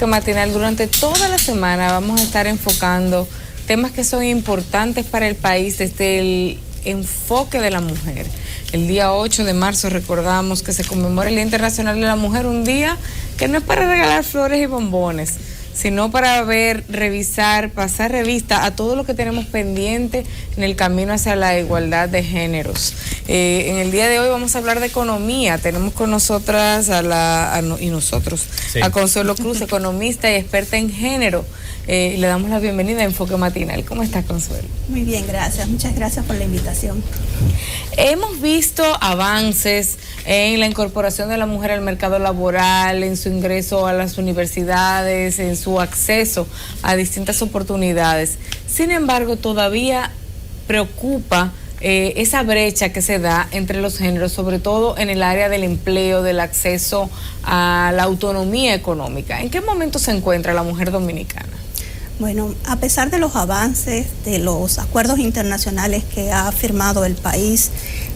Enfoque Matinal. Durante toda la semana vamos a estar enfocando temas que son importantes para el país desde el enfoque de la mujer. El día 8 de marzo recordamos que se conmemora el Día Internacional de la Mujer, un día que no es para regalar flores y bombones, sino para ver, revisar, pasar revista a todo lo que tenemos pendiente en el camino hacia la igualdad de géneros. En el día de hoy vamos a hablar de economía. Tenemos con nosotras a Consuelo Cruz, economista y experta en género. Le damos la bienvenida a Enfoque Matinal. ¿Cómo estás, Consuelo? Muy bien, gracias. Muchas gracias por la invitación. Hemos visto avances en la incorporación de la mujer al mercado laboral, en su ingreso a las universidades, en su acceso a distintas oportunidades. Sin embargo, todavía preocupa esa brecha que se da entre los géneros, sobre todo en el área del empleo, del acceso a la autonomía económica. ¿En qué momento se encuentra la mujer dominicana? Bueno, a pesar de los avances, de los acuerdos internacionales que ha firmado el país,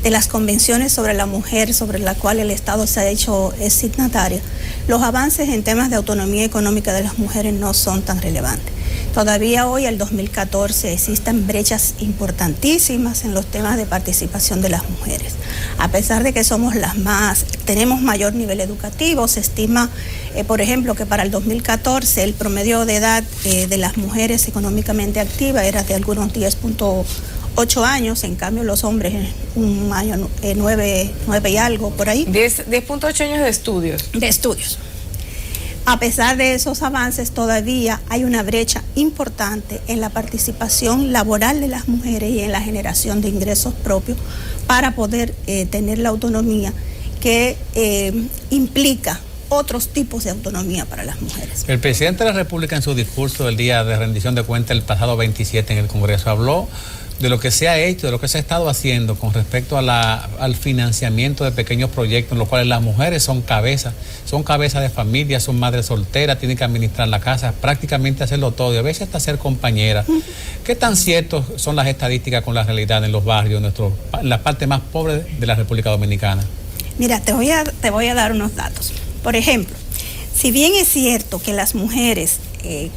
de las convenciones sobre la mujer, sobre la cual el Estado se ha hecho signatario, los avances en temas de autonomía económica de las mujeres no son tan relevantes. Todavía hoy, el 2014, existen brechas importantísimas en los temas de participación de las mujeres. A pesar de que tenemos mayor nivel educativo, se estima, por ejemplo, que para el 2014 el promedio de edad de las mujeres económicamente activas era de algunos 10.8 años, en cambio los hombres un año 9 y algo por ahí. 10.8 años de estudios. De estudios. A pesar de esos avances, todavía hay una brecha importante en la participación laboral de las mujeres y en la generación de ingresos propios para poder tener la autonomía que implica otros tipos de autonomía para las mujeres. El presidente de la República, en su discurso del día de rendición de cuentas el pasado 27 en el Congreso, habló de lo que se ha hecho, de lo que se ha estado haciendo con respecto a al financiamiento de pequeños proyectos en los cuales las mujeres son cabezas de familia, son madres solteras, tienen que administrar la casa, prácticamente hacerlo todo y a veces hasta ser compañeras. ¿Qué tan ciertos son las estadísticas con la realidad en los barrios, en la parte más pobre de la República Dominicana? Mira, te voy a dar unos datos. Por ejemplo, si bien es cierto que las mujeres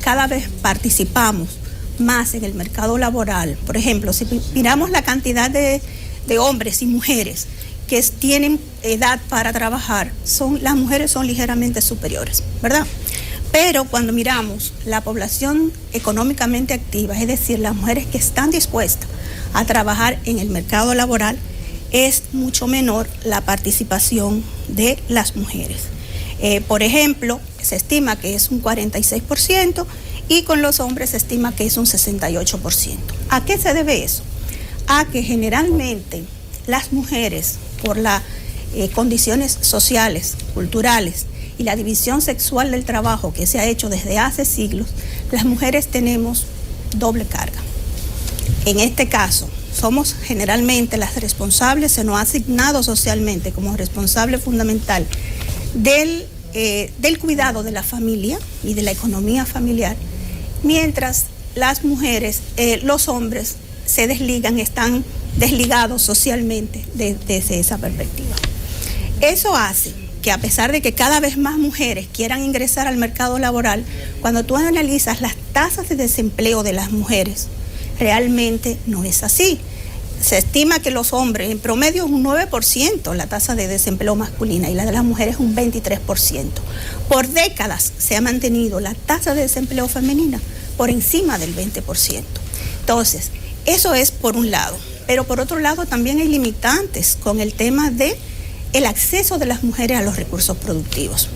cada vez participamos más en el mercado laboral, por ejemplo, si miramos la cantidad de hombres y mujeres que tienen edad para trabajar, las mujeres son ligeramente superiores, ¿verdad? Pero cuando miramos la población económicamente activa, es decir, las mujeres que están dispuestas a trabajar en el mercado laboral, es mucho menor la participación de las mujeres. Por ejemplo, se estima que es un 46%, y con los hombres se estima que es un 68%. ¿A qué se debe eso? A que generalmente las mujeres, por las condiciones sociales, culturales y la división sexual del trabajo que se ha hecho desde hace siglos, las mujeres tenemos doble carga. En este caso, somos generalmente las responsables, se nos ha asignado socialmente como responsable fundamental del cuidado de la familia y de la economía familiar, mientras las mujeres, los hombres se desligan, están desligados socialmente desde esa perspectiva. Eso hace que a pesar de que cada vez más mujeres quieran ingresar al mercado laboral, cuando tú analizas las tasas de desempleo de las mujeres, realmente no es así. Se estima que los hombres, en promedio, es un 9% la tasa de desempleo masculina y la de las mujeres un 23%. Por décadas se ha mantenido la tasa de desempleo femenina por encima del 20%. Entonces, eso es por un lado. Pero por otro lado también hay limitantes con el tema del acceso de las mujeres a los recursos productivos.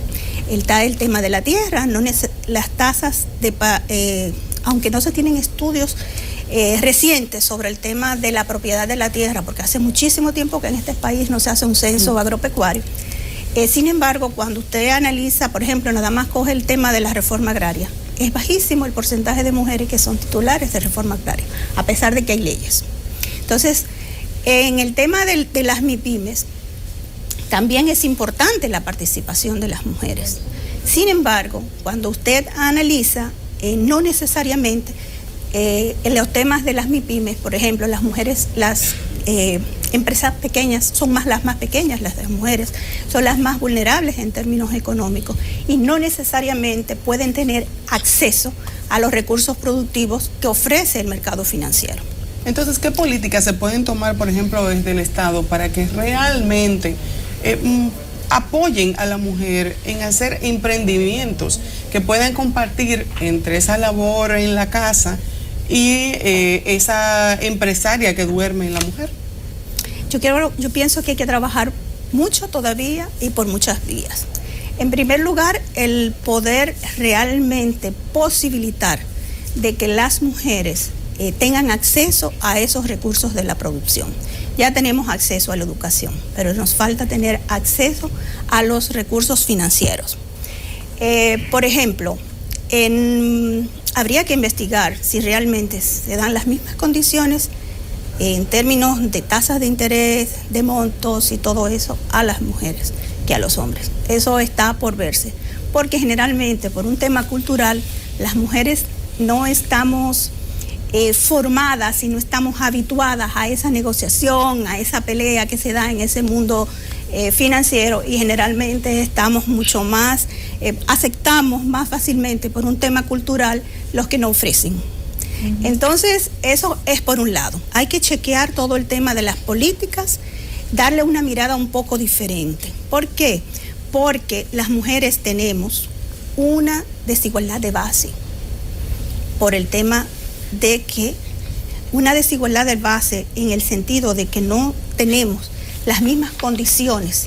Está el tema de la tierra, las tasas, aunque no se tienen estudios recientes sobre el tema de la propiedad de la tierra, porque hace muchísimo tiempo que en este país no se hace un censo agropecuario. Sin embargo, cuando usted analiza, por ejemplo, nada más coge el tema de la reforma agraria, es bajísimo el porcentaje de mujeres que son titulares de reforma agraria, a pesar de que hay leyes. Entonces, en el tema de las MIPYMES, también es importante la participación de las mujeres. Sin embargo, cuando usted analiza, no necesariamente en los temas de las MIPYMES, por ejemplo, las mujeres, empresas pequeñas son las más pequeñas, las de las mujeres, son las más vulnerables en términos económicos y no necesariamente pueden tener acceso a los recursos productivos que ofrece el mercado financiero. Entonces, ¿qué políticas se pueden tomar, por ejemplo, desde el Estado para que realmente apoyen a la mujer en hacer emprendimientos que puedan compartir entre esa labor en la casa y esa empresaria que duerme en la mujer? Yo pienso que hay que trabajar mucho todavía y por muchas vías. En primer lugar, el poder realmente posibilitar de que las mujeres tengan acceso a esos recursos de la producción. Ya tenemos acceso a la educación, pero nos falta tener acceso a los recursos financieros. Por ejemplo, habría que investigar si realmente se dan las mismas condiciones en términos de tasas de interés, de montos y todo eso a las mujeres que a los hombres. Eso está por verse, porque generalmente por un tema cultural las mujeres no estamos formadas y no estamos habituadas a esa negociación, a esa pelea que se da en ese mundo financiero y generalmente estamos mucho más, aceptamos más fácilmente por un tema cultural los que no ofrecen. Entonces, eso es por un lado. Hay que chequear todo el tema de las políticas, darle una mirada un poco diferente. ¿Por qué? Porque las mujeres tenemos una desigualdad de base por el tema de que una desigualdad de base en el sentido de que no tenemos las mismas condiciones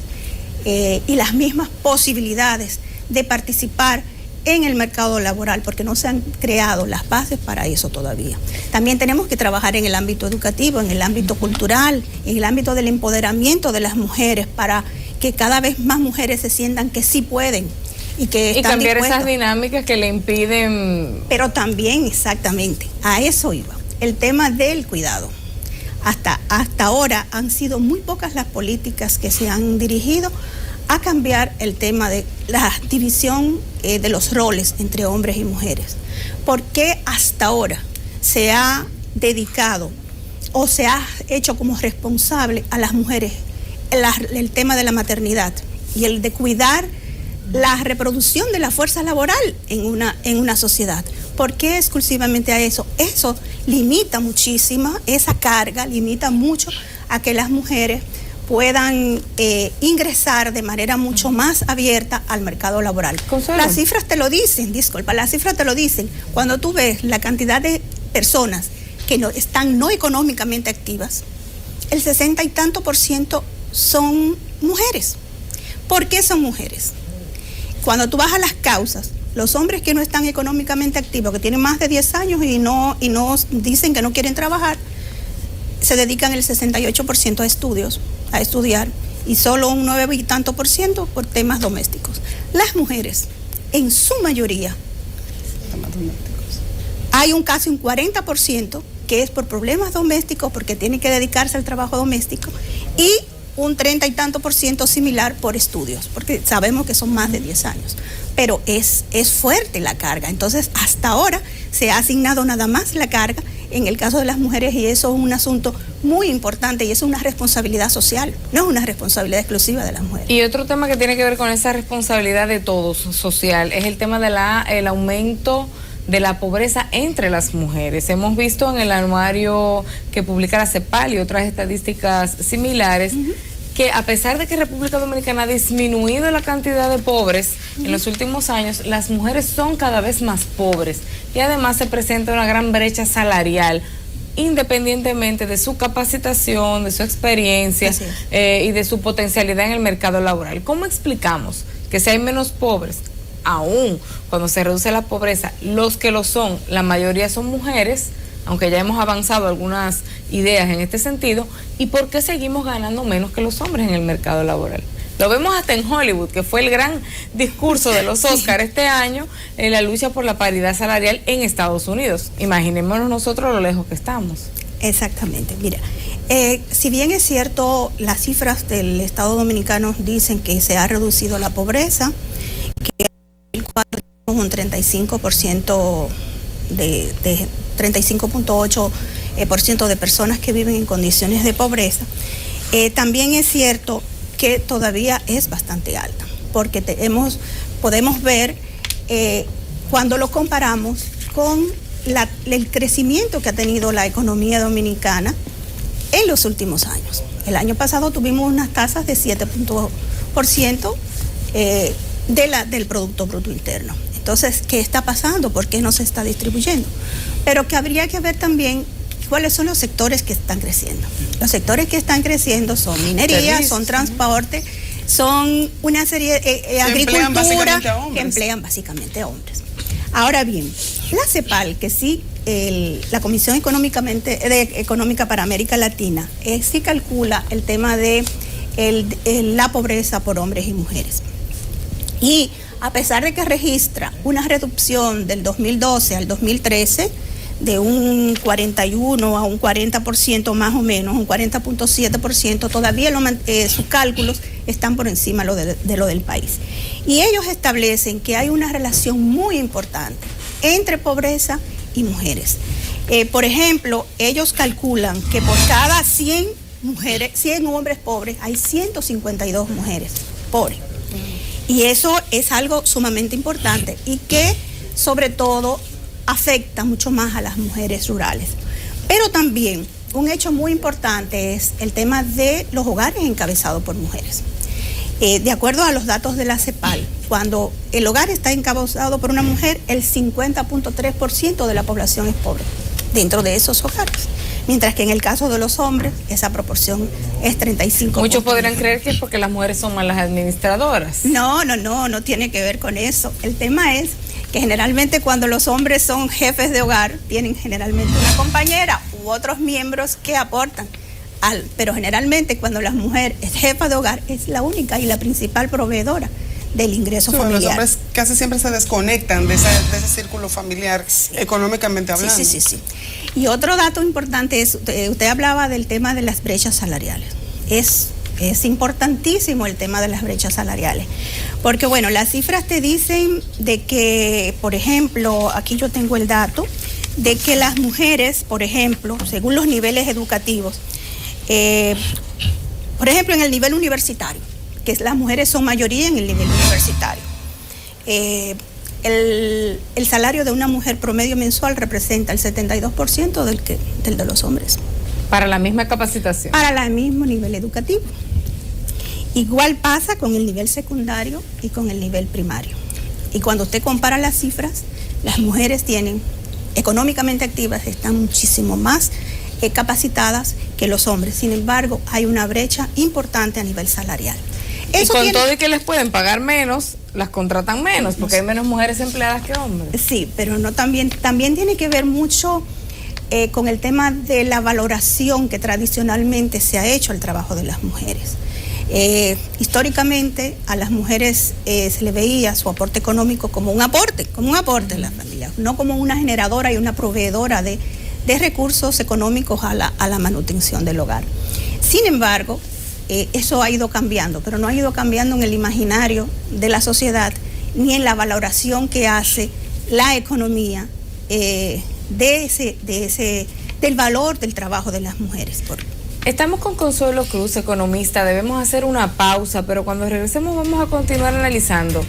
y las mismas posibilidades de participar en el mercado laboral, porque no se han creado las bases para eso todavía. También tenemos que trabajar en el ámbito educativo, en el ámbito cultural, en el ámbito del empoderamiento de las mujeres, para que cada vez más mujeres se sientan que sí pueden y que están cambiar dispuestas. Esas dinámicas que le impiden. Pero también, exactamente, a eso iba, el tema del cuidado. Hasta ahora han sido muy pocas las políticas que se han dirigido a cambiar el tema de la división de los roles entre hombres y mujeres. ¿Por qué hasta ahora se ha dedicado o se ha hecho como responsable a las mujeres el tema de la maternidad y el de cuidar la reproducción de la fuerza laboral en una sociedad? ¿Por qué exclusivamente a eso? Eso limita muchísimo, esa carga limita mucho a que las mujeres puedan ingresar de manera mucho más abierta al mercado laboral. Consuelo. Las cifras te lo dicen, las cifras te lo dicen. Cuando tú ves la cantidad de personas que están no económicamente activas, el 60 y tanto % son mujeres. ¿Por qué son mujeres? Cuando tú vas a las causas, los hombres que no están económicamente activos, que tienen más de 10 años y no dicen que no quieren trabajar, se dedican el 68% a estudiar y solo un 9 y tanto % por temas domésticos. Las mujeres, en su mayoría, hay casi un 40% que es por problemas domésticos, porque tienen que dedicarse al trabajo doméstico, y un 30 y tanto % similar por estudios, porque sabemos que son más de 10 años. Pero es fuerte la carga. Entonces, hasta ahora se ha asignado nada más la carga en el caso de las mujeres, y eso es un asunto muy importante y es una responsabilidad social, no es una responsabilidad exclusiva de las mujeres. Y otro tema que tiene que ver con esa responsabilidad de todos social es el tema de el aumento de la pobreza entre las mujeres. Hemos visto en el anuario que publica la CEPAL y otras estadísticas similares que a pesar de que República Dominicana ha disminuido la cantidad de pobres en los últimos años, las mujeres son cada vez más pobres y además se presenta una gran brecha salarial, independientemente de su capacitación, de su experiencia y de su potencialidad en el mercado laboral. ¿Cómo explicamos que si hay menos pobres, aún cuando se reduce la pobreza, los que lo son, la mayoría son mujeres, aunque ya hemos avanzado algunas ideas en este sentido, y por qué seguimos ganando menos que los hombres en el mercado laboral? Lo vemos hasta en Hollywood, que fue el gran discurso de los Oscars este año, en la lucha por la paridad salarial en Estados Unidos. Imaginémonos nosotros lo lejos que estamos. Exactamente. Mira, si bien es cierto, las cifras del Estado Dominicano dicen que se ha reducido la pobreza, que el cuadro un 35% de 35.8% de personas que viven en condiciones de pobreza. También es cierto que todavía es bastante alta, porque podemos ver cuando lo comparamos con el crecimiento que ha tenido la economía dominicana en los últimos años. El año pasado tuvimos unas tasas de 7% del Producto Bruto Interno. Entonces, ¿qué está pasando? ¿Por qué no se está distribuyendo? Pero que habría que ver también cuáles son los sectores que están creciendo. Los sectores que están creciendo son minería, son transporte, son una serie de agricultura que emplean básicamente a hombres. Ahora bien, la CEPAL, que sí, la Comisión Económica para América Latina, sí calcula el tema de la pobreza por hombres y mujeres. Y a pesar de que registra una reducción del 2012 al 2013 de un 41 a un 40% más o menos, un 40.7%, todavía sus cálculos están por encima de lo del país. Y ellos establecen que hay una relación muy importante entre pobreza y mujeres. Por ejemplo, ellos calculan que por cada 100 hombres pobres hay 152 mujeres pobres. Y eso es algo sumamente importante y que sobre todo afecta mucho más a las mujeres rurales. Pero también un hecho muy importante es el tema de los hogares encabezados por mujeres. De acuerdo a los datos de la CEPAL, cuando el hogar está encabezado por una mujer, el 50.3% de la población es pobre dentro de esos hogares. Mientras que en el caso de los hombres, esa proporción es 35%. Muchos podrían creer que es porque las mujeres son malas administradoras. No tiene que ver con eso. El tema es que generalmente cuando los hombres son jefes de hogar, tienen generalmente una compañera u otros miembros que aportan. Pero generalmente cuando la mujer es jefa de hogar, es la única y la principal proveedora del ingreso familiar. Los hombres casi siempre se desconectan de ese círculo familiar, económicamente hablando. Sí. Y otro dato importante es, usted hablaba del tema de las brechas salariales. Es importantísimo el tema de las brechas salariales, porque bueno, las cifras te dicen de que, por ejemplo, aquí yo tengo el dato, de que las mujeres, por ejemplo, según los niveles educativos, por ejemplo, en el nivel universitario, que las mujeres son mayoría en el nivel universitario, el salario de una mujer promedio mensual representa el 72% del de los hombres. Para la misma capacitación. Para el mismo nivel educativo. Igual pasa con el nivel secundario y con el nivel primario. Y cuando usted compara las cifras, las mujeres económicamente activas, están muchísimo más capacitadas que los hombres. Sin embargo, hay una brecha importante a nivel salarial. Eso y con todo y que les pueden pagar menos, las contratan menos, porque hay menos mujeres empleadas que hombres. Sí, pero no también tiene que ver mucho con el tema de la valoración que tradicionalmente se ha hecho al trabajo de las mujeres. Históricamente a las mujeres se le veía su aporte económico como un aporte en la familia, no como una generadora y una proveedora de recursos económicos a la manutención del hogar. Sin embargo, eso ha ido cambiando, pero no ha ido cambiando en el imaginario de la sociedad ni en la valoración que hace la economía del valor del trabajo de las mujeres. Estamos con Consuelo Cruz, economista. Debemos hacer una pausa, pero cuando regresemos vamos a continuar analizando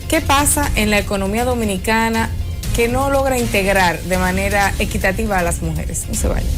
qué pasa en la economía dominicana que no logra integrar de manera equitativa a las mujeres. No se vayan.